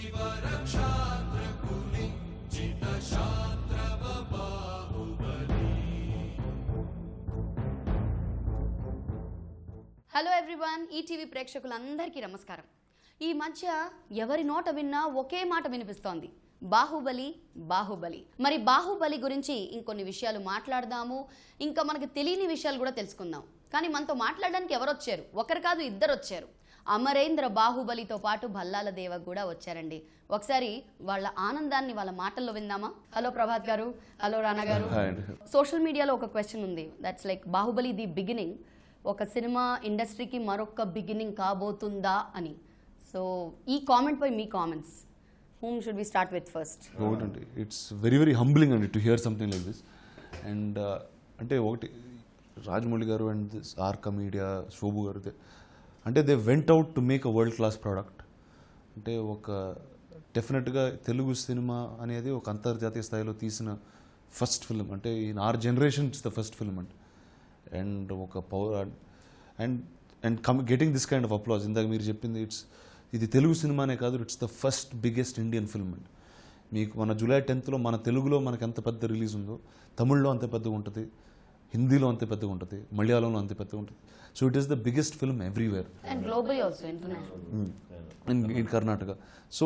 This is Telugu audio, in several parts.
హలో ఎవ్రీవన్, ఈటీవీ ప్రేక్షకులందరికీ నమస్కారం. ఈ మధ్య ఎవరి నోట విన్నా ఒకే మాట వినిపిస్తోంది, బాహుబలి బాహుబలి. మరి బాహుబలి గురించి ఇంకొన్ని విషయాలు మాట్లాడదాము, ఇంకా మనకు తెలియని విషయాలు కూడా తెలుసుకుందాం. కానీ మనతో మాట్లాడడానికి ఎవరు వచ్చారు? ఒకరు కాదు, ఇద్దరు వచ్చారు. అమరేంద్ర బాహుబలితో పాటు భల్లాల దేవ కూడా వచ్చారండి. ఒకసారి వాళ్ళ ఆనందాన్ని వాళ్ళ మాటల్లో విందామా? హలో ప్రభాత్ గారు, హలో రానా గారు. సోషల్ మీడియాలో ఒక క్వశ్చన్ ఉంది, that's like Baahubali the beginning, ఒక సినిమా ఇండస్ట్రీకి మరొక బిగినింగ్ కాబోతుందా అని. సో ఈ కామెంట్ పై మీ comments, whom should we start with first? ఒకటండి, ఇట్స్ వెరీ వెరీ హంబ్లింగ్ అండి to hear something like this. And అంటే ఒకటి, రాజమౌళి గారు అండ్ ఆర్కా మీడియా, శోభు గారు, అంటే they went out to make a world class product. అంటే ఒక డెఫినెట్గా తెలుగు సినిమా అనేది ఒక అంతర్జాతీయ స్థాయిలో తీసిన ఫస్ట్ ఫిల్మ్, అంటే in our generation it's the first film అండి. అండ్ ఒక and getting this kind of applause, ఇందాక మీరు చెప్పింది, ఇది తెలుగు సినిమానే కాదు, it's the first biggest Indian film అండి. మీకు మన జూలై 10th మన తెలుగులో మనకు ఎంత పెద్ద రిలీజ్ ఉందో, తమిళ్లో అంతే పెద్దగా ఉంటుంది, హిందీలో అంతే పెద్దగా ఉంటుంది, మలయాళంలో అంతే పెద్దగా ఉంటుంది. So it is the biggest film everywhere and global also, international, in Karnataka. So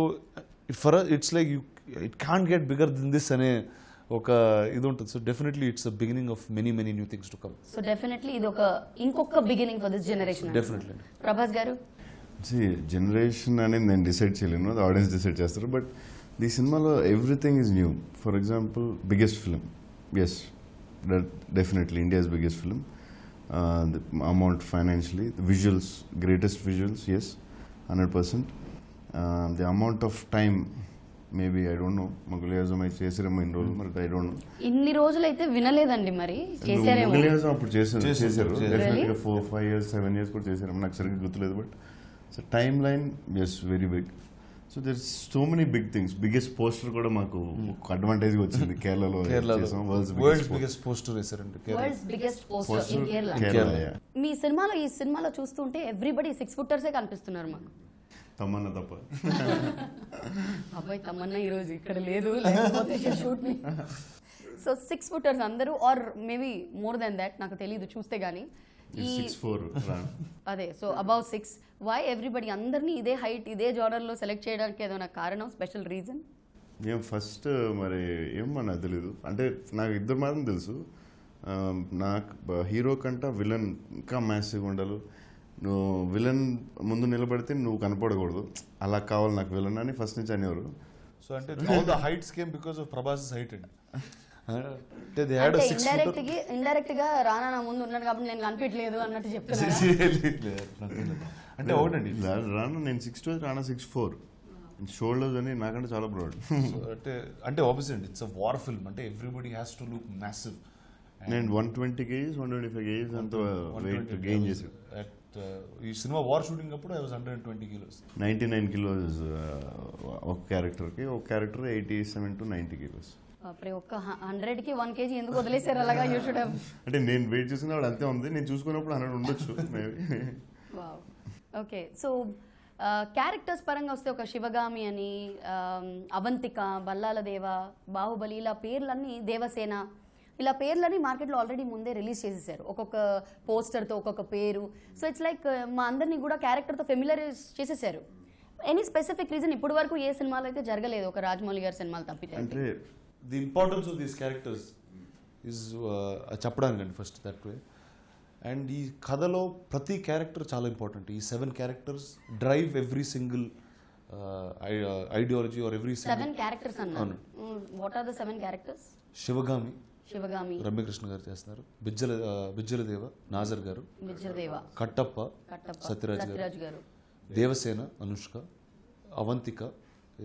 for it's like it can't get bigger than this అనే ఒక ఇది ఉంటుంది. So definitely it's a beginning of many many new things to come. So definitely ఇది ఒక ఇంకొక beginning for this generation. Definitely. Prabhas గారు, జనరేషన్ అనేది నేను డిసైడ్ చేయలేను, అది ఆడియన్స్ డిసైడ్ చేస్తారు. బట్ ఈ సినిమాలో everything is new. For example, biggest film, yes, definitely India's biggest film. Amount financially, visuals, greatest visuals, yes, 100%. The amount of time, maybe I don't know, Mughal e Azam అయితే చేసారేమో ఇన్ని రోజులు, మరి ఐ డోంట్ నో. ఇన్ని రోజులు అయితే వినలేదండి, మరి చేశారేమో. మొగలియాజం అప్పుడు చేశారు డెఫినెట్గా 4-5 years 7 years కూడా చేశారు, నాకు సరిగ్గా గుర్తులేదు. But so timeline, yes, very big. So there is so many big things. Biggest poster కూడా మాకు అడ్వాంటేజ్ వచ్చింది కేరళలో. వరల్డ్స్ బిగ్గెస్ట్ పోస్టర్ వేశారండి, world's biggest poster in Kerala. మీ సినిమాలో, ఈ సినిమాలో చూస్తుంటే ఎవ్రీబడి 6 footers కనిపిస్తున్నారు మాకు, తమన్నా తప్ప. అబ్బాయి తమన్నా ఈరోజు ఇక్కడ లేదు, లేకపోతే షూట్ మీ. సో 6 footers అందరూ, or maybe more than that, నాకు తెలియదు చూస్తే గానీ. 6'4" అదే, సో అబౌవ్ 6. వై ఎవ్రీబడి అందరినీ ఇదే హైట్, ఇదే జానర్ లో సెలెక్ట్ చేయడానికి ఏదైనా కారణం, స్పెషల్ రీజన్? ఏం ఫస్ట్ మరి ఏమో నాకు తెలీదు. అంటే నాకు ఇద్దరు మాత్రం తెలుసు. నాకు హీరో కంటే విలన్ ఇంకా మ్యాసివ్గా ఉండాలి, నువ్వు విలన్ ముందు నిలబడితే నువ్వు కనపడకూడదు, అలా కావాలి నాకు విలన్ అని ఫస్ట్ నుంచి అనేవారు. సో అంటే all the heights came because of Prabhas height అండి. అంటే ఇండైరెక్ట్ గా రానా నా ముందు ఉన్నాడు కాబట్టి నేను కనిపించలేదు అన్నట్టు చెప్తాను. అంటే ఒకటండి, రానా నేను 6'2", రానా 6'4", షోల్డర్స్ అని నాకంటే చాలా బ్రాడ్. అంటే opposite, it's a war film, అంటే everybody has to look massive. నేను 120 kgs 125 kgs అంత వెయిట్ గెయిన్ చేశాను. ఈ సినిమా వార్ షూటింగ్ అప్పుడు ఐ వాజ్ 120 kilos. 99 kilos ఒక క్యారెక్టర్కి, ఒక క్యారెక్టర్ 87 to 90 kilos. ఒక 100కి 1 kg ఎందుకు వదిలేసారు అలాగా? You should have. అంటే నేను వెయిట్ చూసినప్పుడు అంతే ఉంది, నేను చూసుకున్నప్పుడు 100 ఉండొచ్చు maybe. Wow, okay. So characters పరంగా వస్తే ఒక శివగామి అని, అవంతిక, భల్లాల దేవ, బాహుబలి, ఇలా పేర్లన్నీ, దేవసేన, ఇలా పేర్లని మార్కెట్లో ఆల్రెడీ ముందే రిలీజ్ చేసేసారు, ఒక్కొక్క పోస్టర్తో ఒక్కొక్క పేరు. సో ఇట్స్ లైక్ మా అందరినీ కూడా క్యారెక్టర్తో ఫెమిలరైజ్ చేసేసారు. ఎనీ స్పెసిఫిక్ రీజన్ ఇప్పటి వరకు ఏ సినిమాలో అయితే జరగలేదు, ఒక రాజమౌళి గారి సినిమాలు తప్పితే. అంటే the importance of these characters is చెప్పడానికండి ఫస్ట్ దట్ వే. అండ్ ఈ కథలో ప్రతి క్యారెక్టర్ చాలా ఇంపార్టెంట్. ఈ 7 characters drive every single ideology or every 7 characters అన్నారు. What are the 7 characters? Sivagami Ramya Krishna గారు చేస్తారు, బిజ్జల దేవ నాజర్ గారు, కట్టప్ప సత్యరాజ్ గారు, Devasena Anushka, Avantika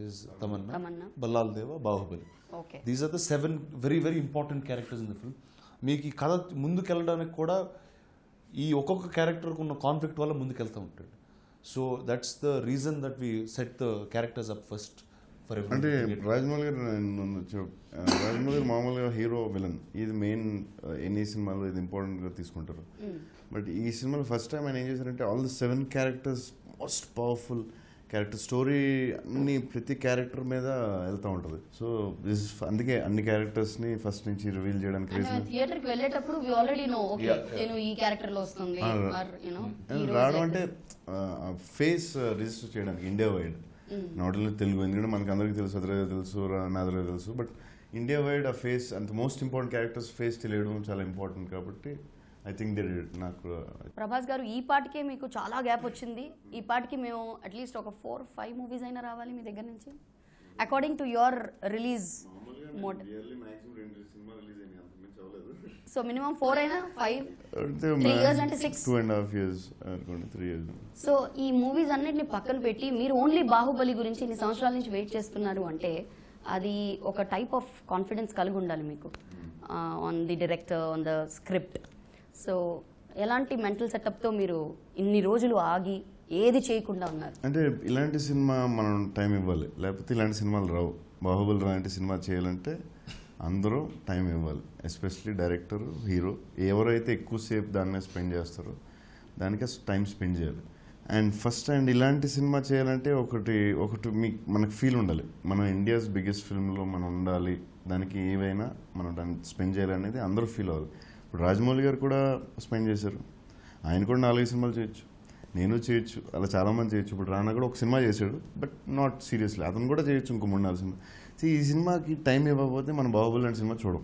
is Tamanna, Ballal Deva, Bahubali. Okay. These are the 7 very very important characters in the film. మీకు ఈ కథ ముందుకెళ్ళడానికి కూడా ఈ ఒక్కొక్క క్యారెక్టర్కి ఉన్న కాన్ఫ్లిక్ట్ వల్ల ముందుకెళ్తూ ఉంటాడు. So that's the reason that we set the characters up first for every. అంటే రాజమౌళి గారు మామూలుగా హీరో విలన్ ఇది మెయిన్ ఎన్ని సినిమాలో ఇది ఇంపార్టెంట్గా తీసుకుంటారు. బట్ ఈ సినిమాలో ఫస్ట్ టైం ఆయన ఏం చేశారంటే all the 7 characters most powerful character story అన్ని ప్రతి క్యారెక్టర్ మీద వెళ్తూ ఉంటుంది. సో అందుకే అన్ని క్యారెక్టర్స్ని ఫస్ట్ నుంచి రివీల్ చేయడానికి రీజన్ థియేటర్ కి వెళ్ళేటప్పుడు వి ఆల్రెడీ నో ఓకే నేను ఈ క్యారెక్టర్ లో వస్తుంది రావడం అంటే ఫేస్ రిజిస్టర్ చేయడానికి India wide, not only Telugu, ఎందుకంటే మనకు అందరికీ తెలుసు, అదరే తెలుసు, నాదరే తెలుసు, బట్ ఇండియా వైడ్ ఆ ఫేస్ అంత మోస్ట్ ఇంపార్టెంట్ క్యారెక్టర్స్ ఫేస్ తెలియడం చాలా ఇంపార్టెంట్ కాబట్టి ఐ థింక్ దే డిడ్. నాకు ప్రభాస్ గారు ఈ పాటికే మీకు చాలా గ్యాప్ వచ్చింది, ఈ పాటికి మేము అట్లీస్ట్ ఒక 4-5 మూవీస్ అయినా రావాలి మీ దగ్గర నుంచి according to your release mode. So minimum 4 అయినా 5 3 years అంటే 6 2.5 years 3 years. సో ఈ మూవీస్ అన్నిటిని పక్కన పెట్టి మీరు ఓన్లీ బాహుబలి గురించి ఇన్ని సంవత్సరాల నుంచి వెయిట్ చేస్తున్నారు అంటే అది ఒక టైప్ ఆఫ్ కాన్ఫిడెన్స్ కలిగి ఉండాలి మీకు on the director, on the script. So ఎలాంటి మెంటల్ సెటప్తో మీరు ఇన్ని రోజులు ఆగి ఏది చేయకుండా ఉన్నారు? అంటే ఇలాంటి సినిమా మనం టైం ఇవ్వాలి, లేకపోతే ఇలాంటి సినిమాలు రావు. బాహుబలి లాంటి సినిమా చేయాలంటే అందరూ టైం ఇవ్వాలి, ఎస్పెషలీ డైరెక్టర్, హీరో, ఎవరైతే ఎక్కువసేపు దాన్నే స్పెండ్ చేస్తారో దానికే టైం స్పెండ్ చేయాలి. అండ్ ఫస్ట్ అండ్ ఇలాంటి సినిమా చేయాలంటే ఒకటి మనకు ఫీల్ ఉండాలి, మనం ఇండియాస్ బిగ్గెస్ట్ ఫిల్మ్లో మనం ఉండాలి, దానికి ఏవైనా మనం దాన్ని స్పెండ్ చేయాలనేది అందరూ ఫీల్ అవ్వాలి. ఇప్పుడు రాజమౌళి గారు కూడా స్పెండ్ చేశారు, ఆయన కూడా 4 సినిమాలు చేయొచ్చు, నేను చేయొచ్చు, అలా చాలామంది చేయొచ్చు. ఇప్పుడు రానా కూడా ఒక సినిమా చేశాడు, బట్ నాట్ సీరియస్లీ, అతను కూడా చేయొచ్చు ఇంకో 3-4 సినిమా. ఈ సినిమాకి టైం ఇవ్వకపోతే మనం బాహుబలి లాంటి సినిమా చూడం.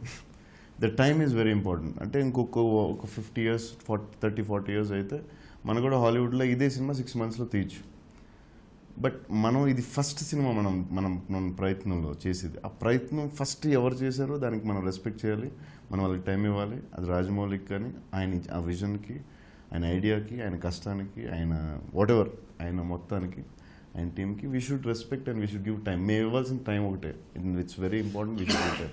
The time is very important. అంటే ఒక 50 years 30-40 years అయితే మనం కూడా హాలీవుడ్లో ఇదే సినిమా 6 monthsలో తీయచ్చు. బట్ మనం ఇది ఫస్ట్ సినిమా మనం ప్రయత్నంలో చేసేది. ఆ ప్రయత్నం ఫస్ట్ ఎవరు చేశారో దానికి మనం రెస్పెక్ట్ చేయాలి, మనం వాళ్ళకి టైం ఇవ్వాలి. అది రాజమౌళికి కానీ ఆయన ఆ విజన్కి, ఆయన ఐడియాకి, ఆయన కష్టానికి, ఆయన వాటెవర్, ఆయన మొత్తానికి, ఆయన టీమ్కి we should respect and we should give time. మేము ఇవ్వాల్సిన టైం ఒకటే, it's very important, we should give time.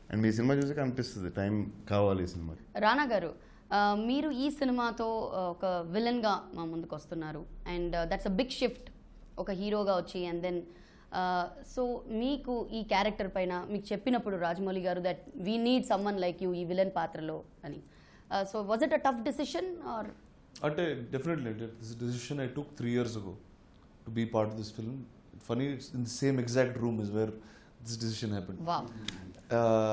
And me cinema చూసాక అనిపిస్తుంది టైం కావాలి ఈ సినిమాకి. రానా గారు, మీరు ఈ సినిమాతో ఒక విలన్గా మా ముందుకు వస్తున్నారు and that's a big shift, ఒక హీరోగా వచ్చి అండ్ దెన్ సో మీకు ఈ క్యారెక్టర్ పైన మీకు చెప్పినప్పుడు రాజమౌళి గారు that we need someone like you ఈ విలన్ పాత్రలో అని, so was it a tough decision or? అంటే definitely this decision I took 3 years ago to be part of this film. Funny, it's in the same exact room is where this decision happened. Wow.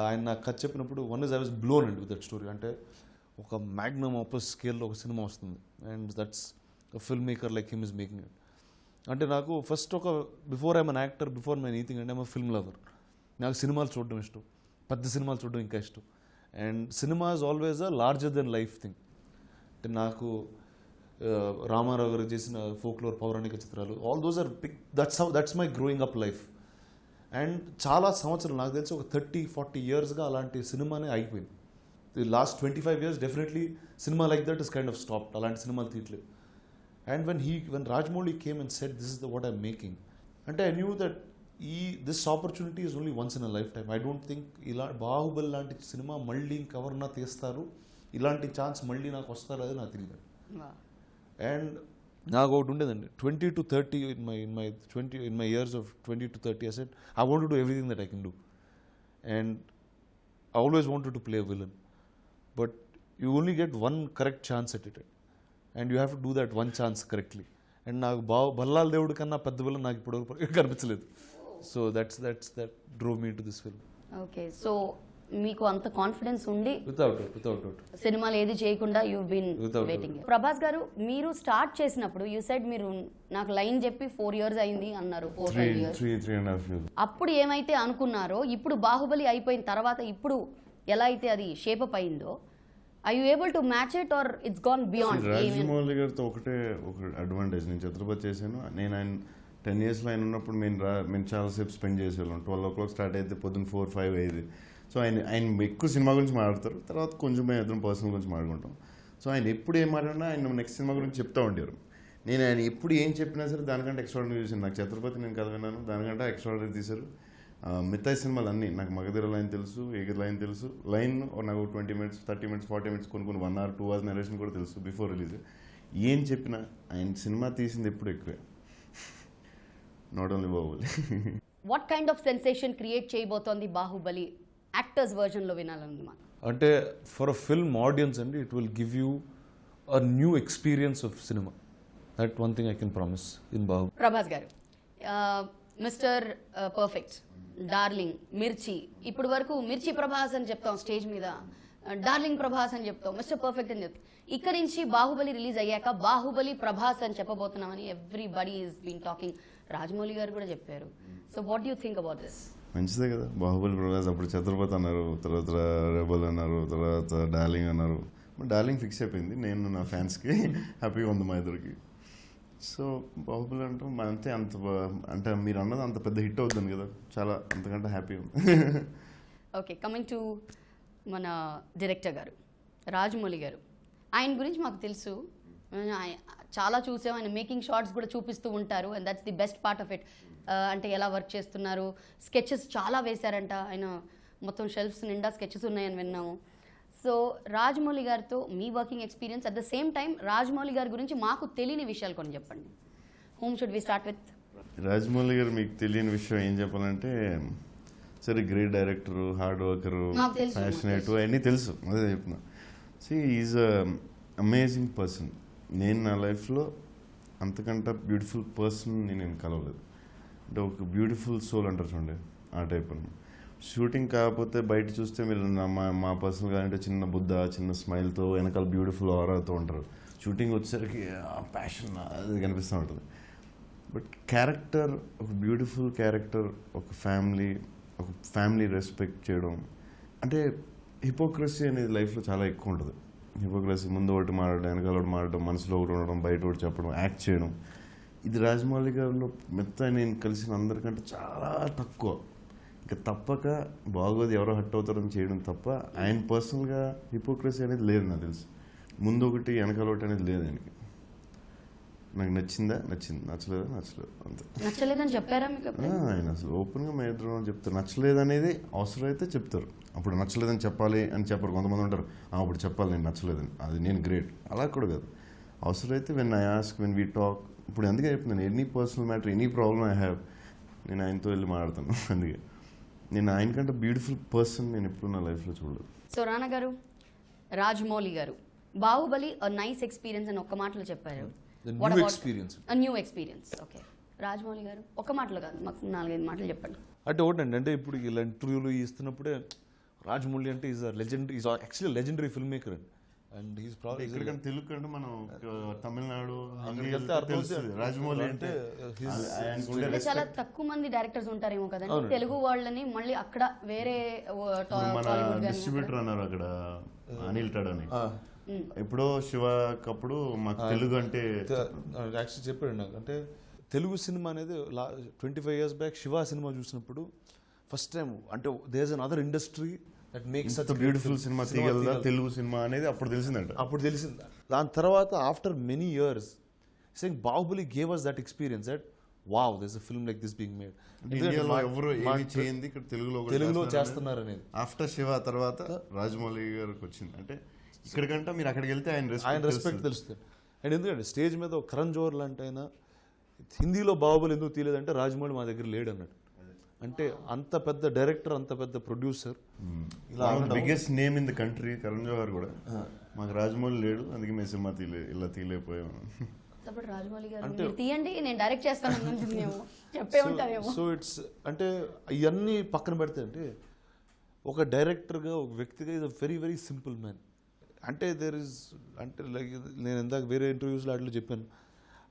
ఆయన నాకు కథ చెప్పినప్పుడు one is I was blown and with that story. అంటే ఒక మ్యాగ్నమ్ ఆపస్ స్కేల్లో ఒక సినిమా వస్తుంది and that's film maker like him is making it. అంటే నాకు first before I'm an actor, before my anything అంటే ఐఎమ్ ఫిల్మ్ లవర్. నాకు సినిమాలు చూడడం ఇష్టం, పెద్ద సినిమాలు చూడడం ఇంకా ఇష్టం. And cinema is always a larger than life thing. అంటే నాకు రామారావు గారు చేసిన ఫోక్లోర్ పౌరాణిక చిత్రాలు, all those are big, that's my growing up life. And చాలా సంవత్సరాలు, నాకు తెలిసి ఒక 30-40 yearsగా అలాంటి సినిమానే ఆగిపోయింది. The last 25 years definitely cinema like that is kind of stopped, అలాంటి సినిమాలు తీయట్లేదు. And when Rajamouli came and said this is the what I'm making, అంటే I knew that this opportunity is only once in a lifetime. I don't think ఇలా బాహుబలి లాంటి సినిమా మళ్ళీ ఇంకెవరన్నా తీస్తారు, ఇలాంటి ఛాన్స్ మళ్ళీ నాకు వస్తారో అది నాకు తెలియదు. అండ్ నాకు ఒకటి ఉండేదండి, 20 to 30 in my years of 20 to 30 I said I want to do everything that I can do, and I always wanted to play a villain, but you only get one correct chance at it and you have to do that one chance correctly. And నాకు బల్లాల దేవుడి కన్నా పెద్ద విలన్ నాకు ఇప్పుడు కనిపించలేదు. So that drove me to this film. Okay, so మీకు అంత కాన్ఫిడెన్స్ ఉండి without సినిమాలు ఏది చేయకుండా యూ బీన్ వెయిటింగ్. ప్రభాస్ గారు, మీరు స్టార్ట్ చేసినప్పుడు యూ సెడ్ మీరు నాకు లైన్ చెప్పి 4 years అయింది అన్నారు, 4-5 years. 3.5 years. అప్పుడు ఏమైతే అనుకున్నారో ఇప్పుడు బాహుబలి అయిపోయిన తర్వాత ఇప్పుడు ఎలా అయితే అది షేప్ అప్ అయిందో, I you able to match it or it's gone beyond? Rajamouli గారితో ఒక అడ్వాంటేజ్, నేను ఛత్రపతి చేశాను. నేను ఆయన 10 yearsలో ఆయన ఉన్నప్పుడు మేము చాలాసేపు స్పెండ్ చేసేవాళ్ళం. 12 o'clock స్టార్ట్ అయితే పొద్దున్న 4-5 అయ్యేది. సో ఆయన ఎక్కువ సినిమా గురించి మాట్లాడతారు, తర్వాత కొంచెం మేము ఇద్దరం పర్సనల్ గురించి మాట్లాడుకుంటాం. సో ఆయన ఎప్పుడు ఏం మాట్లాడినా ఆయన నెక్స్ట్ సినిమా గురించి చెప్తూ ఉంటారు. నేను ఆయన ఎప్పుడు ఏం చెప్పినా సరే దానికంటే ఎక్స్ట్రాడనరీ చూసాను. నాకు ఛత్రపతి నేను కథ విన్నాను, దానికంటే ఎక్స్ట్రాడనరీ తీశారు. మిగతా సినిమాలు అన్నీ నాకు మగధీర లైన్ తెలుసు, ఏగర్ లైన్ తెలుసు, లైన్ నాకు 20 minutes 30 minutes 40 minutes కొన్ని 1 hour 2 hours నరేషన్ కూడా తెలుసు బిఫోర్ రిలీజ్. ఏం చెప్పినా ఆయన సినిమా తీసింది ఎప్పుడు ఎక్కువే, not only Baahubali. What kind of sensation create చేయబోతోంది బాహుబలి యాక్టర్స్ వర్జన్లో వినాలన్నమాట? అంటే ఫర్ అ ఫిల్మ్ ఆడియన్స్ అండి, it will give you a new experience of cinema. That one thing I can promise in Baahubali. Prabhas గారు, మిస్టర్ పర్ఫెక్ట్, డార్లింగ్, మిర్చి, ఇప్పుడు వరకు మిర్చి ప్రభాస్ అని చెప్తాం స్టేజ్ మీద, డార్లింగ్ ప్రభాస్ అని చెప్తాం, మిస్టర్ పర్ఫెక్ట్ అని చెప్తాం. ఇక్కడ నుంచి బాహుబలి రిలీజ్ అయ్యాక బాహుబలి ప్రభాస్ అని చెప్పబోతున్నామని everybody is been talking. Rajamouli గారు కూడా చెప్పారు. So what you think about this? మంచిదే కదా, బాహుబలి ప్రభాస్ అప్పుడు ఛత్రపతి అన్నారు, తర్వాత రెబల్ అన్నారు, తర్వాత డార్లింగ్ అన్నారు. డార్లింగ్ ఫిక్స్ అయిపోయింది, నేను నా ఫ్యాన్స్కి హ్యాపీగా ఉంది మా ఇద్దరికి. సో బాహుబలి అంటాం అంతే, అంటే మీరు అన్నది అంత పెద్ద హిట్ అవుతుంది కదా, చాలా అంతకంటే హ్యాపీ ఉంది. ఓకే, కమింగ్ టు మన డైరెక్టర్ గారు రాజమౌళి గారు, ఆయన గురించి మాకు తెలుసు, చాలా చూసాం. ఆయన మేకింగ్ షార్ట్స్ కూడా చూపిస్తూ ఉంటారు, and that's the best part of it. అంటే ఎలా వర్క్ చేస్తున్నారు, స్కెచెస్ చాలా వేశారంట ఆయన, మొత్తం షెల్ఫ్స్ నిండా స్కెచెస్ ఉన్నాయని విన్నాము. సో రాజమౌళి గారితో మీ working experience, at the same time Rajamouli గారి గురించి మాకు తెలియని విషయాలు కొన్ని చెప్పండి. How should we start with? Rajamouli గారు మీకు తెలియని విషయం ఏం చెప్పాలంటే, సరే great director, hard worker, passionate, అన్నీ తెలుసు, అదే చెప్తున్నా. Is amazing person. నేను నా లైఫ్లో అంతకంటే బ్యూటిఫుల్ పర్సన్ని నేను కలవలేదు. అంటే ఒక బ్యూటిఫుల్ సోల్ అంటారు చూడండి, ఆ టైప్ అని. షూటింగ్ కాకపోతే బయట చూస్తే మీరు మా పర్సనల్గా అంటే చిన్న బుద్ధ, చిన్న స్మైల్తో, వెనకాల బ్యూటిఫుల్ ఆరాతో ఉంటారు. షూటింగ్ వచ్చేసరికి ప్యాషన్ అది కనిపిస్తూ ఉంటుంది. బట్ క్యారెక్టర్, ఒక బ్యూటిఫుల్ క్యారెక్టర్, ఒక ఫ్యామిలీ రెస్పెక్ట్ చేయడం, అంటే హిపోక్రసీ అనేది లైఫ్లో చాలా ఎక్కువ ఉంటుంది. హిపోక్రసీ, ముందు ఒకటి మారడం, వెనకాల ఒకటి మారడం, మనసులో ఒకటి ఉండడం, బయట ఒకటి చెప్పడం, యాక్ట్ చేయడం. ఇది రాజమౌళి గారిలో మెత్త నేను కలిసిన అందరికంటే చాలా తక్కువ. ఇంకా తప్పక బాగోదు, ఎవరో హట్ అవుతారని చేయడం తప్ప ఆయన పర్సనల్గా హిపోక్రసీ అనేది లేదు నాకు తెలుసు. ముందు ఒకటి వెనకాల ఒకటి అనేది లేదు ఆయనకి. నాకు నచ్చింది, నచ్చలేదు అంతే. నచ్చలేదని చెప్పారా మీకు? ఆయన అసలు ఓపెన్గా మా ఇద్దరు చెప్తారు, నచ్చలేదు అనేది అవసరమైతే చెప్తారు. అప్పుడు నచ్చలేదని చెప్పాలి అని చెప్పరు. కొంతమంది ఉంటారు, అప్పుడు చెప్పాలి నేను నచ్చలేదని, అది నేను గ్రేట్, అలా కూడా కాదు. అవసరమైతే when I ask, when we talk. ఇప్పుడు అందుకే చెప్తున్నాను, any personal matter, any problem I have, నేను ఆయనతో వెళ్ళి మాట్లాడతాను. అందుకే నేను ఆయనకంటే బ్యూటిఫుల్ పర్సన్ నేను ఎప్పుడు నా లైఫ్లో చూడలేదు. సో రానా గారు, రాజమౌళి గారు, బాహుబలి నైస్ ఎక్స్పీరియన్స్ అని ఒక్క మాటలో చెప్పారు. New experience. ఓకే, రాజమౌళి గారు ఒక మాటలో కాదు, మాకు 4-5 మాటలు చెప్పండి. అంటే ఒకటండి, అంటే ఇప్పుడు ఇలా ఇంటర్వ్యూలు ఇస్తున్నప్పుడే రాజమౌళి అంటే is actually legendary film maker and he's problem ఇక్కడికంటే తెలుగు కంటే మనం తమిళనాడు రాజమౌళి అంటే చాలా తక్కువ మంది డైరెక్టర్స్ ఉంటారేమో కదండి తెలుగు వాళ్ళని మళ్ళీ అక్కడ వేరే డిస్ట్రిబ్యూటర్ అన్నారు అక్కడ, అనిల్ టడ్ అని. ఇప్పుడు శివకప్పుడు మాకు తెలుగు అంటే యాక్చువల్లీ చెప్పాడు నాకు. అంటే తెలుగు సినిమా అనేది 25 years బ్యాక్ శివ సినిమా చూసినప్పుడు ఫస్ట్ టైం, అంటే there is another industry that makes such beautiful cinema తీయగలదా తెలుగు సినిమా అనేది అప్పుడు తెలిసిందంట. దాని తర్వాత after many years saying Baahubali gave us that experience that wow, there's a film like this being made. ఇండియాలో ఎవరు ఏమీ చేయండి ఇక్కడ తెలుగులో చేస్తున్నారు అనేది ఆఫ్టర్ శివ తర్వాత రాజమౌళి గారికి వచ్చింది. అంటే ఇక్కడికంటే మీరు అక్కడికి వెళ్తే ఆయన రెస్పెక్ట్ తెలుస్తుంది. అండ్ ఎందుకంటే స్టేజ్ మీద కరణ్ జోహర్ లాంటి ఆయన హిందీలో బాహుబలి ఎందుకు తీయలేదంటే రాజమౌళి మా దగ్గర లేడు అన్నట్టు. అంటే అంత పెద్ద డైరెక్టర్, అంత పెద్ద producer, biggest name in the country Karan Johar కూడా, మాకు రాజమౌళి లేడు అందుకే మేము సినిమా ఇలా తీయలేకపోయాము. రాజమౌళి గారు తీయండి నేను డైరెక్ట్ చేస్తాను చెప్పే ఉంటారేమో. సో ఇట్స్ అంటే ఇవన్నీ పక్కన పెడితే అంటే ఒక డైరెక్టర్గా, ఒక వ్యక్తిగా is a very very simple man. అంటే అంటే లైక్ నేను ఇందాక వేరే ఇంటర్వ్యూస్లో అట్లా చెప్పాను.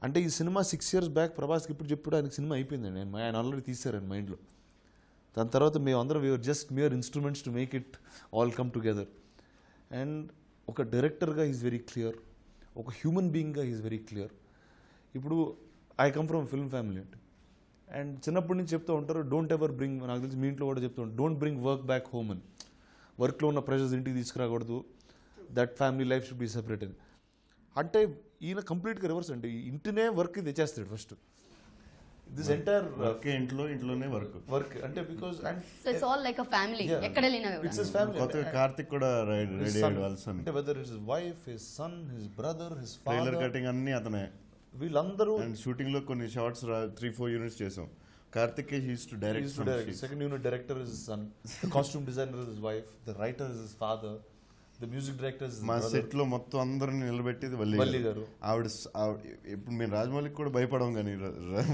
అంటే ఈ సినిమా 6 years బ్యాక్ ప్రభాస్కి ఇప్పుడు చెప్పుడు ఆయనకి సినిమా అయిపోయిందండి, ఆయన ఆల్రెడీ తీశారండి మైండ్లో. దాని తర్వాత మేము అందరం we're just mere instruments to make it all come together. And ఒక డైరెక్టర్గా ఈజ్ వెరీ క్లియర్, ఒక హ్యూమన్ బీయింగ్గా ఈజ్ వెరీ క్లియర్. ఇప్పుడు I come from film family అంటే, అండ్ చిన్నప్పటి నుంచి చెప్తూ ఉంటారు డోంట్ ఎవర్ బ్రింగ్, నాకు తెలిసి మీ ఇంట్లో కూడా చెప్తూ ఉంటారు don't bring work back home అని. వర్క్లో ఉన్న ప్రెషర్స్ ఇంటికి తీసుకురాకూడదు, that family life should be separate అని. అంటే ఈయన కంప్లీట్గా రివర్స్ అండి, ఇంటినే వర్క్ తెచ్చేస్తాడు ఫస్ట్. దిస్ ఎంటైర్ ఇంట్లోనే వర్క్ అంటే because it's all like a family, ఎక్కడ వెళ్ళినా ఇట్స్ హిస్ ఫ్యామిలీ. కార్తిక్ కూడా రెడీ అయ్యాడు వాళ్ళ సన్, అంటే whether it's his wife, his son, his brother, his father, trailer cutting అన్ని అతనే. వీళ్ళందరూ అండ్ షూటింగ్ లో కొన్ని షార్ట్స్ 3-4 units చేసాం. Karthik used to direct. Second unit director is his son, the costume designer is his wife, the writer is his father, the music director మా సెట్ లో మొత్తం అందరిని నిలబెట్టేది వల్లి గారు. ఆవిడ ఇప్పుడు మేము రాజమౌళికి కూడా భయపడం, కానీ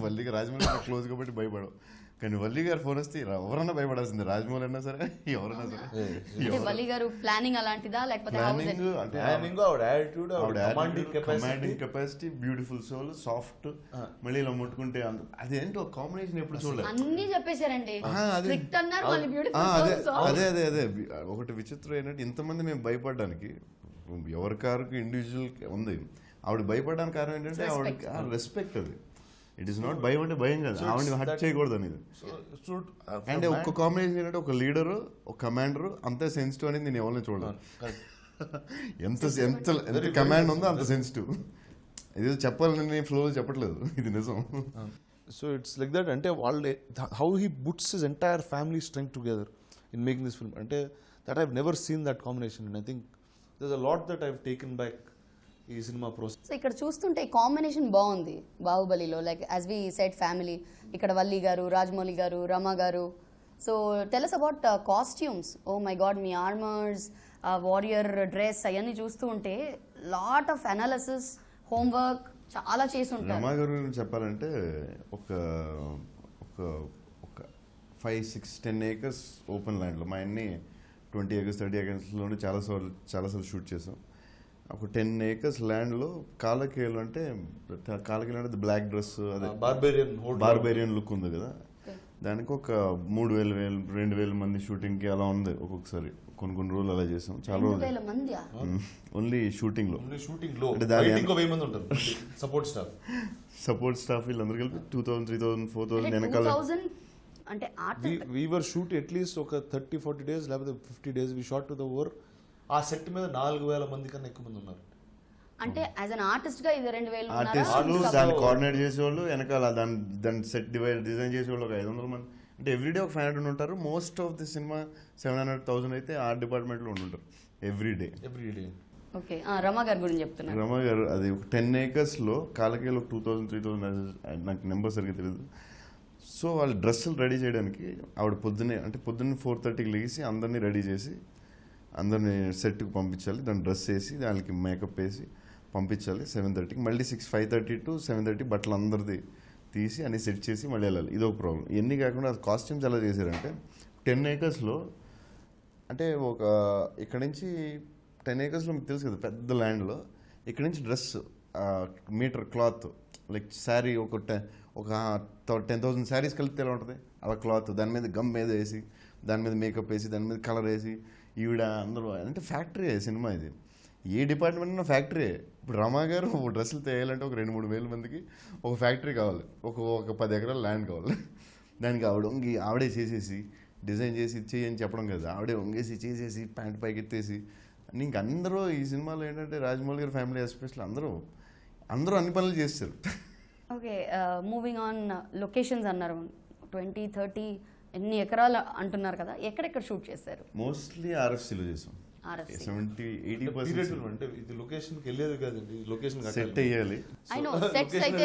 వల్లికి రాజమౌళి క్లోజ్ కాబట్టి భయపడం. కానీ వల్లి గారు ఫోన్ వస్తే ఎవరన్నా భయపడాల్సిందే, రాజమౌళి అన్నా సరే ఎవరన్నా సరే. అంటే వల్లి గారు ప్లానింగ్ అలాంటిదా లేకపోతే how is it? ప్లానింగ్ అంటే commanding capacity, beautiful soul, soft, మళ్ళీ ఇలా ముట్టుకుంటే అదేంటో కాంబినేషన్ ఎప్పుడు చూడలేదు. అన్ని చెప్పేశారండి. అదే Strict అన్నారు, మళ్ళీ అదే beautiful. అదే అదే అదే ఒకటి విచిత్రం ఏంటంటే ఇంతమంది మేము భయపడడానికి ఎవరి కారుకి ఇండివిజువల్ ఉంది. ఆవిడ భయపడడానికి కారణం ఏంటంటే ఆవిడకి రెస్పెక్ట్. అది ఇట్ ఈస్ నాట్ భయం అంటే భయం కాదు, ఆవిడని హర్ట్ చేయకూడదు అనేది. అంటే ఒక్క కాంబినేషన్ ఏంటంటే ఒక లీడరు, ఒక కమాండరు అంతే సెన్సిటివ్ అనేది నేను ఎవరిని చూడలేదు. ఎంత ఎంత ఎంత కమాండ్ ఉందో అంత సెన్సిటివ్. ఇది చెప్పాలని నేను ఫ్లో చెప్పట్లేదు, ఇది నిజం. So it's like that. అంటే వాళ్ళు how he puts his entire family strength together in making this film. అంటే that I've never seen that combination. And I think there a lot that I've taken back ఈ సినిమా ప్రాసెస్. సో ఇక్కడ చూస్తుంటే కాంబినేషన్ బాగుంది బాహుబలిలో. Like as we said family, ఇక్కడ వల్లి గారు, రాజమౌళి గారు, రమ గారు. So tell us about costumes. Oh my God, మీ ఆర్మర్స్, వారియర్ డ్రెస్ అవన్నీ చూస్తూ ఉంటే లాట్ ఆఫ్ అనాలిసిస్, హోంవర్క్ చాలా చేసి ఉంటారు. రమా గారు గురించి చెప్పాలంటే ఒక ఒక ఒక 5-6-10 acres ఓపెన్ ల్యాండ్లో, మా అన్ని 20 acres 30 acresలోనే చాలాసార్లు షూట్ చేసాం. ఒక 10 acres ల్యాండ్లో కాలకేలు అంటే బ్లాక్ డ్రెస్, అదే బార్బేరియన్ లుక్ ఉంది కదా, దానికి ఒక 3,000-2,000 మంది షూటింగ్కి అలా ఉంది. ఒక్కొక్కసారి కొన్ని రోజులు అలా చేసాం. చాలా రోజులు ఓన్లీ షూటింగ్ లో. సపోర్ట్ స్టాఫ్ వీళ్ళందరూ కలిపి 2,000, 3,000, 4,000 వెనకాల. అంటే we were shoot at least ఒక 30-40 days లేకపోతే 50 days we shot to the over. ఆ సెట్ మీద 4,000 మంది కన్నా ఎక్కువ మంది ఉన్నారు. అంటే యాజ్ అన్ ఆర్టిస్ట్ గా ఇది 2,000 ఆర్టిస్టులు, దాన్ని కోఆర్డినేట్ చేసేవాళ్ళు, వెనకాల దాని సెట్ డిజైన్ చేసేవాళ్ళు ఒక 500 మంది. అంటే ఎవ్రీడే ఒక 500 ఉంటారు. మోస్ట్ ఆఫ్ ది సినిమా 700,000 అయితే ఆర్ట్ డిపార్ట్మెంట్ లో ఉంటారు ఎవ్రీడే. ఓకే, రమా గారి గురించి చెప్తున్నారు. రమా గారు అది ఒక 10 acres లో కాలకేలు 2,000, 3,000 నాకు నెంబర్ సరిగ్గా తెలియదు. సో వాళ్ళు డ్రెస్సులు రెడీ చేయడానికి ఆవిడ పొద్దున్నే 4:30కి లేచి అందరినీ రెడీ చేసి అందరినీ సెట్కి పంపించాలి. దాన్ని డ్రెస్ వేసి దానికి మేకప్ వేసి పంపించాలి 7:30కి. మళ్ళీ 5:30 to 7:30 బట్టలు అందరిది తీసి అన్ని సెట్ చేసి మళ్ళీ వెళ్ళాలి. ఇదొక ప్రాబ్లం. ఇవన్నీ కాకుండా కాస్ట్యూమ్స్ ఎలా చేశారంటే 10 acresలో అంటే ఒక ఇక్కడ నుంచి 10 acresలో మీకు తెలుసు కదా పెద్ద ల్యాండ్లో, ఇక్కడ నుంచి dress meter cloth like sari ఒక 10,000 శారీస్ కలిపితే ఎలా ఉంటుంది అలా క్లాత్, దాని మీద గమ్ మీద వేసి, దాని మీద మేకప్ వేసి, దాని మీద కలర్ వేసి, ఈవిడ అందరూ అంటే ఫ్యాక్టరీ సినిమా ఇది. ఏ డిపార్ట్మెంట్ ఫ్యాక్టరీ. ఇప్పుడు రమా గారు డ్రెస్సులు తేయాలంటే ఒక 2-3 వేల మందికి ఒక ఫ్యాక్టరీ కావాలి, ఒక 10 ఎకరాల ల్యాండ్ కావాలి. దానికి ఆవిడే చేసేసి డిజైన్ చేసి ఇచ్చేయి అని చెప్పడం కదా, ఆవిడే వంగేసి చేసేసి ప్యాంట్ పైకి ఎత్తేసి. ఇంక అందరూ ఈ సినిమాలో ఏంటంటే రాజమౌళి గారి ఫ్యామిలీ ఎస్పెషల్ అందరూ అన్ని పనులు చేస్తారు. ఓకే, మూవింగ్ ఆన్ లొకేషన్స్ అన్నారు 20-30 ఎన్ని ఎకరాలు అంటున్నారు కదా, ఎక్కడెక్కడ షూట్ చేశారు? మోస్ట్లీ ఆర్ఎఫ్సీలో చేసాం. 70-80% అంటే ఇది లొకేషన్కి వెళ్ళేది కాదండి, లొకేషన్ సెట్ అయ్యాలి. ఐ నో సెట్స్ అయితే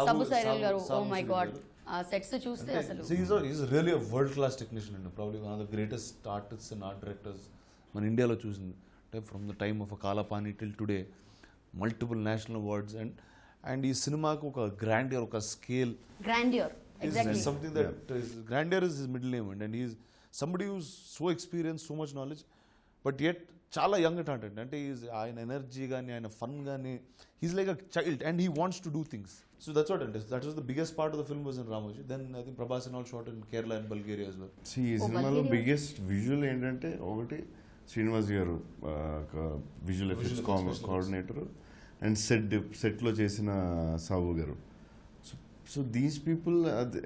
సబ్బు సైరల్ గారు, ఓ మై గాడ్, ఆ సెట్స్ చూస్తే అసలు is really world class technician అండి. Probably one of the greatest artists and art directors మన ఇండియాలో చూసింది. అంటే from the time of Kaalapani till today multiple national awards. And ఈ సినిమాకు ఒక గ్రాండియర్, ఒక scale, grandeur something that grandeur is his middle name. And he's somebody who's so experienced, so much knowledge, but yet చాలా యంగ్ టాలెంట్. అంటే ఆయన ఎనర్జీ కానీ ఆయన ఫన్ కానీ he's like a child and he wants to do things. So that's what. అంటే that was the biggest part of the film was in Ramoji. Then I think Prabhas and all shot in Kerala and Bulgaria as well. ఈ సినిమాలో బిగ్గెస్ట్ విజువల్ ఏంటంటే ఒకటి శ్రీనివాస్ గారు విజువల్ ఎఫెక్ట్స్ కోఆర్డినేటర్, అండ్ సెట్లో చేసిన సాబు గారు. So these people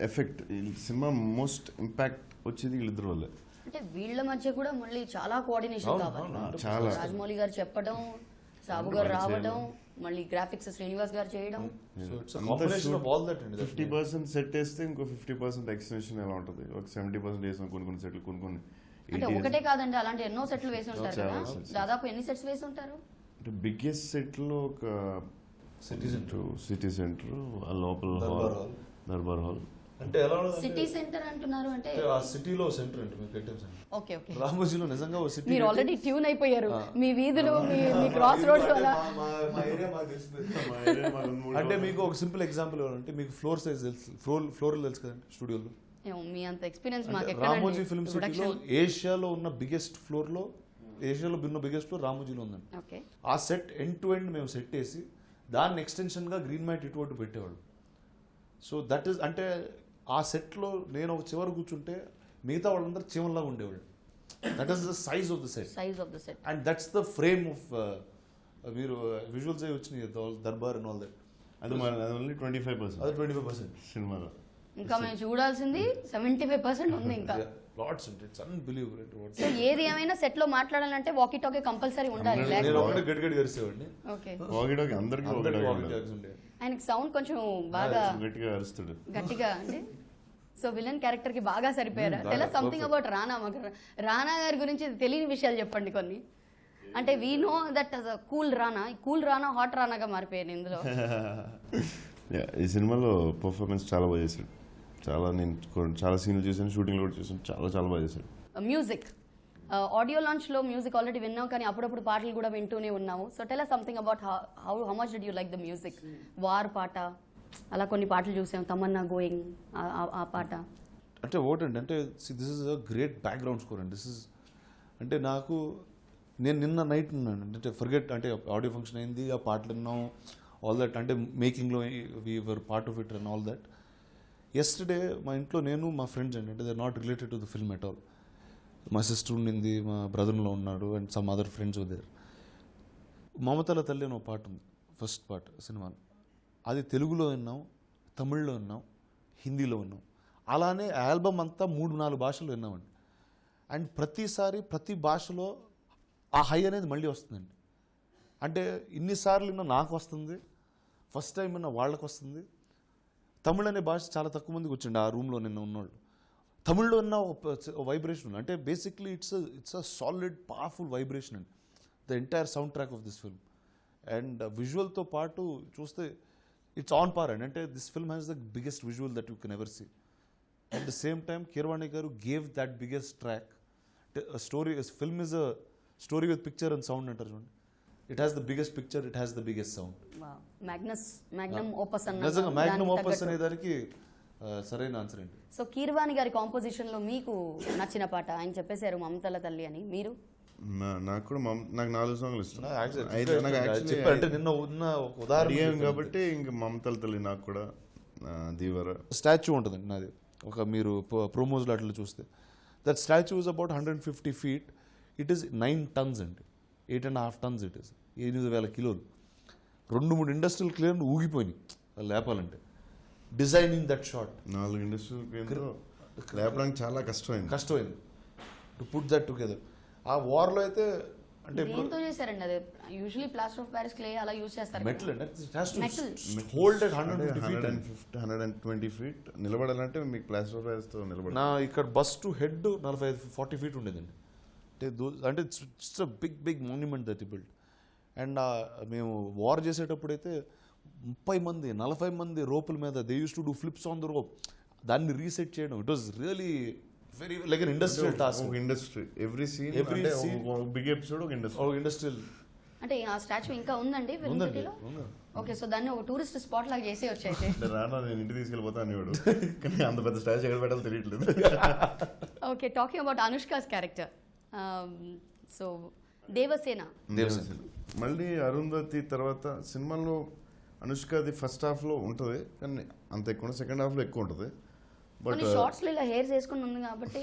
effect cinema most impact వచ్చేది వీళ్ళిద్దరు వల్లే. అంటే వీళ్ళ మధ్య కూడా మళ్ళీ చాలా కోఆర్డినేషన్ కావాలి. చాలా రాజమౌళి గారు చెప్పడం, సాబు గారు రావడం, మళ్ళీ గ్రాఫిక్స్ శ్రీనివాస్ గారు చేయడం. 50% సెట్ వేస్తే ఇంకో 50% ఎక్స్టెన్షన్ ఎలా ఉంటుంది, ఒక 70% వేసాం కొన్ని సెట్లు, కొన్ని అంటే ఒకటే కాదండి, అలాంటి ఎన్నో సెట్లు వేసి ఉంటారు కదా. దాదాపు ఎన్ని సెట్స్ వేసి ఉంటారు? అంటే బిగ్గెస్ట్ సెట్ లో ఒక సిటీ సెంటర్, ఆ లోపల దర్బార్ హాల్, అంటే ఎలా సిటీ సెంటర్ అంటున్నారు అంటే ఆ సిటీలో సెంటర్ అంటే మేము పెట్టాం సెంటర్ ఓకే ఓకే రామోజీలో నిజంగా ఓ సిటీ మీరు ఆల్రెడీ ట్యూన్ అయిపోయారు మీ వీధులు మీ క్రాస్ రోడ్స్ వల్ల అంటే మీకు ఒక సింపుల్ ఎగ్జాంపుల్ ఇవ్వాలంటే మీకు ఫ్లోర్ సైజ్ తెలుసు ఫ్లోర్ తెలుసు కదండి స్టూడియోలో ఏమో, మీ అంత ఎక్స్పీరియన్స్ మాకు రామోజీ ఫిల్మ్ సిటీలో ఏషియాలో ఉన్న బిగ్గెస్ట్ ఫ్లోర్ లో ఏషియాలో ఉన్న బిగ్గెస్ట్ ఫ్లోర్ రామోజీలో ఉందండి. ఓకే ఆ సెట్ ఎండ్ టు ఎండ్ మేము సెట్ వేసి దాన్ని ఎక్స్టెన్షన్ గా గ్రీన్ మ్యాట్ ఇటువంటి పెట్టేవాడు. సో దట్ ఈస్ అంటే ఆ సెట్లో నేను ఒక చివరి కూర్చుంటే మిగతా వాళ్ళందరూ చీమల్లాగా ఉండేవాళ్ళు. That is the size of the set and that's the frame of మీరు విజువల్స్ అవి వచ్చినాయి దర్బార్ అండ్ ఆల్ దట్. అది ఓన్లీ 25%. అది 25% సినిమాలో. ఇంకా మేము చూడాల్సింది 75% ఉంది ఇంకా. లాట్స్ అంటే ఇట్స్ అన్బిలీవబుల్. సో ఏది ఏమైనా సెట్ లో మాట్లాడాలంటే వాకీ టాకీ కంపల్సరీ ఉండాలి. నేను ఒకటే గడ్డి గరిసేవాడిని. ఓకే వాకిడాకి అందరికీ ఉండేది. ఆయనకి సౌండ్ కొంచెం బాగా గట్టిగా అరుస్తాడు. గట్టిగా అంటే సో విలన్ క్యారెక్టర్ కి బాగా సరిపోయారా? తెల సంథింగ్ అబౌట్ రానా. మాకు రానా గారి గురించి తెలియని విషయాలు చెప్పండి కొన్ని. అంటే we know that cool Rana hot రానాగా మారిపోయాను ఇందులో. ఈ సినిమాలో పర్ఫార్మెన్స్ చాలా బాగా చేశాడు. నేను చాలా సీన్లు చూసాను, షూటింగ్ కూడా చూసాను. చాలా బాగా చేశాడు. మ్యూజిక్ ఆడియో లాంచ్ లో మ్యూజిక్ ఆల్రెడీ విన్నాం, కానీ అప్పుడప్పుడు పాటలు కూడా వింటూనే ఉన్నాము. So tell us something about how much did you like the music? War పాట అలా కొన్ని పాటలు చూసాం, తమన్నా గోయింగ్ ఆ పాట. అంటే ఓటండి అంటే this is a great background score అండి. దిస్ ఇస్ అంటే నాకు నేను నిన్న నైట్ ఉన్నాను అంటే ఫర్గెట్ అంటే ఆడియో ఫంక్షన్ అయింది, ఆ పాటలు విన్నాం ఆల్ దట్. అంటే మేకింగ్లో we are part of it and all that. Yesterday మా ఇంట్లో నేను మా ఫ్రెండ్స్ అండి, అంటే they are not related to the film at all. మా సిస్టర్ ఉండింది, మా బ్రదర్లో ఉన్నాడు and some other friends there. మమతల తల్లి అని ఒక పాట ఉంది, ఫస్ట్ పార్ట్ సినిమాలో. అది తెలుగులో విన్నాం, తమిళ్లో విన్నాం, హిందీలో విన్నాం. అలానే ఆల్బమ్ అంతా 3-4 భాషలు విన్నామండి. అండ్ ప్రతిసారి ప్రతి భాషలో ఆ హై అనేది మళ్ళీ వస్తుందండి. అంటే ఇన్నిసార్లు విన్నా నాకు వస్తుంది, ఫస్ట్ టైం విన్నా వాళ్ళకి వస్తుంది. తమిళ్ అనే భాష చాలా తక్కువ మందికి వచ్చింది ఆ రూమ్లో నిన్న ఉన్నవాళ్ళు. తమిళ్లో ఉన్న వైబ్రేషన్ ఉంది. అంటే basically it's a solid powerful vibration అండి the entire soundtrack of this film. And విజువల్తో పాటు చూస్తే ఇట్స్ ఆన్ పార్ అండి. అంటే this film has the biggest visual that you can ever see. At the same time Keeravani గారు gave that biggest track. Story film is a story with picture and sound అంటారు చూడండి. It has the biggest picture, it has the biggest sound. Magnum opus నిజంగా మ్యాగ్నమ్ ఓపస్ అనే దానికి సరైన ఆన్సర్ ఏంటి. సో కీరవాణి గారి కాంపోజిషన్ లో మీకు నచ్చిన పాట ఆయన చెప్పేశారు మమతల తల్లి అని. మీరు? నాకు కూడా నాకు 4 సాంగ్లు ఇష్టం. అంటే నిన్న ఉన్న ఒక ఉదాహరణ కాబట్టి ఇంక మమతల తల్లి నాకు కూడా దీవర స్టాచ్యూ ఉంటుందండి నాది. ఒక మీరు ప్రోమోస్లో అట్లా చూస్తే that statue is about 150 feet. It is 9 tons అండి, 8.5 tons. ఇట్ ఈస్ 8,000 కిలోలు. 2-3 ఇండస్ట్రియల్ క్లియర్ ఊగిపోయినాయి లేపాలంటే. డిజైనింగ్ దట్ షాట్ 4 ఇండస్ట్రియల్ లేపడానికి చాలా కష్టమైంది టు పుట్ దట్ టుగెదర్. ఆ వార్లో అయితే అంటే దేంతో చేశారండి? అది usually plaster of Paris clay అలా యూజ్ చేస్తారు. మెటల్ అండి, హోల్డ్ అట్ 120 feet నిలబడాలంటే మీకు ప్లాస్టర్ ఆఫ్ ప్యారిస్ తో నిలబడాలి. నా ఇక్కడ బస్ టు హెడ్ 45-40 feet ఉండేదండి. అంటే it's a big monument that build. And మేము వార్ చేసేటప్పుడైతే 30 మంది 40 మంది రోపుల మీద they use to do flips on the rope. దాన్ని రీసెట్ చేయడం it was really very like an industrial task. Industry every scene big episode ఒక ఇండస్ట్రియల్. అంటే ఆ స్టాచ్యూ ఇంకా ఉందండి ఫిల్మ్ సిటీలో? ఓకే, సో దాన్ని ఒక టూరిస్ట్ స్పాట్ లాగా చేసి వచ్చాయితే. రానా నేను ఇంటికి తీసుకెళ్ళిపోతా అనేవాడు, కానీ అంత పెద్ద స్టాచ్యూ ఎక్కడ పెట్టాలో తెలియట్లేదు. Okay, talking about Anushka's character. So Devasena మళ్ళీ అరుంధతి తర్వాత సినిమాలో అనుష్కది ఫస్ట్ హాఫ్ లో ఉంటుంది, కానీ అంత ఎక్కువ సెకండ్ హాఫ్ లో ఎక్కువ ఉంటుంది. బట్ షార్ట్స్ లో ఇలా హెయిర్ చేసుకుని ఉంది కాబట్టి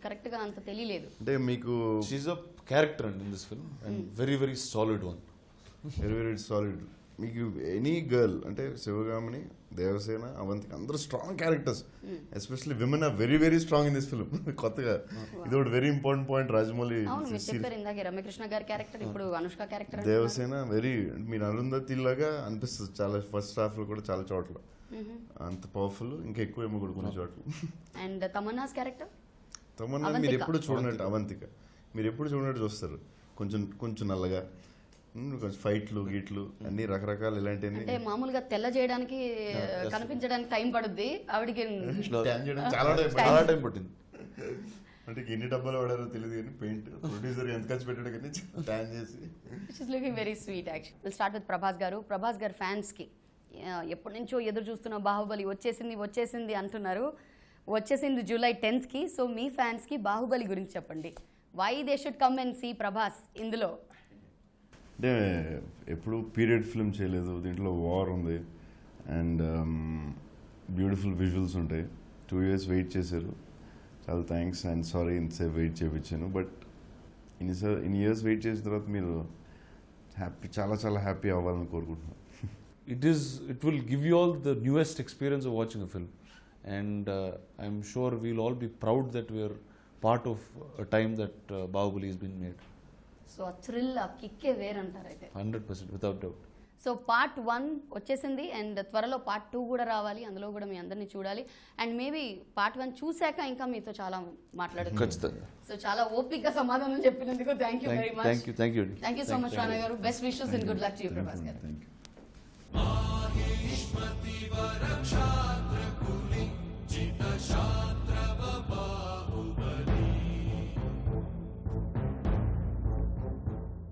కరెక్ట్ గా అంత తెలియలేదు. అంటే మీకు షీఈ్ అ క్యారెక్టర్ అండి in this film and very solid one. Very solid. మీకు ఎనీ గర్ల్ అంటే శివగామిని, దేవసేన, అవంతిక అందరూ strong characters. Especially women are very strong in this film. కొత్తగా ఇది ఒకటి very important point. Rajamouli Ramya Krishna గారి క్యారెక్టర్, ఇప్పుడు అనుష్క క్యారెక్టర్. దేవసేన వెరీ మీరు అరుంధతి లాగా అనిపిస్తుంది చాలా ఫస్ట్ హాఫ్ లో కూడా చాలా చోట్ల. అంత పవర్ఫుల్, ఇంకా ఎక్కువ ఏమో కూడా కొన్ని చోట్ల. అండ్ తమన్నాస్ క్యారెక్టర్ తమన్నా మీరు ఎప్పుడు చూడనట్టు, అవంతిక మీరు ఎప్పుడు చూడనట్టు చూస్తారు. కొంచెం నల్లగా, కొంచెం ఫైట్లు గీట్లు అన్ని రకరకాలు ఇలాంటివన్నీ అంటే మామూలుగా తెల్ల చేయడానికి కనిపించడానికి టైం పడుద్ది ఆవిడికి ట్యాన్ చేయడం చాలా టైం చాలా టైం పట్టింది. అంటే ఎన్ని డబ్బాలు వాడారో తెలియదు కానీ పెయింట్ ప్రొడ్యూసర్ ఎంత ఖర్చు పెట్టాడు కానీ ట్యాన్ చేసి which is looking very sweet actual. Will start with Prabhas గారు. ప్రభాస్ గారు ఫ్యాన్స్కి ఎప్పటి నుంచో ఎదురు చూస్తున్న బాహుబలి వచ్చేసింది అంటున్నారు. వచ్చేసింది July 10th. సో మీ ఫ్యాన్స్కి బాహుబలి గురించి చెప్పండి. Why they should come and see Prabhas ఇందులో? అంటే ఎప్పుడు పీరియడ్ ఫిల్మ్ చేయలేదు, దీంట్లో వార్ ఉంది అండ్ బ్యూటిఫుల్ విజువల్స్ ఉంటాయి. 2 years వెయిట్ చేశారు, చాలా థ్యాంక్స్ అండ్ సారీ ఇంతసేపు వెయిట్ చేయించాను. బట్ ఇన్ని ఇయర్స్ వెయిట్ చేసిన తర్వాత మీరు చాలా చాలా హ్యాపీ అవ్వాలని కోరుకుంటున్నాను. It will give you all the newest experience of watching a film, and I'm sure we'll all be proud that we are part of a time that Bahubali has been made. So ఆ థ్రిల్ ఆ కిక్కే వేరంటారు అయితే. 100%, without doubt. సో Part 1 వచ్చేసింది అండ్ త్వరలో Part 2 కూడా రావాలి, అందులో కూడా మీ అందరినీ చూడాలి. అండ్ మేబీ Part 1 చూశాక ఇంకా మీతో చాలా మాట్లాడుతుంది. ఖచ్చితంగా. సో చాలా ఓపిక సమాధానం చెప్పినందుకు thank you very much. Thank you. Thank you so much Rana గారు. Best wishes and good luck to you Prabhas గారు. Thank you. మాహేష్మతి వరక్షాత్ర కుల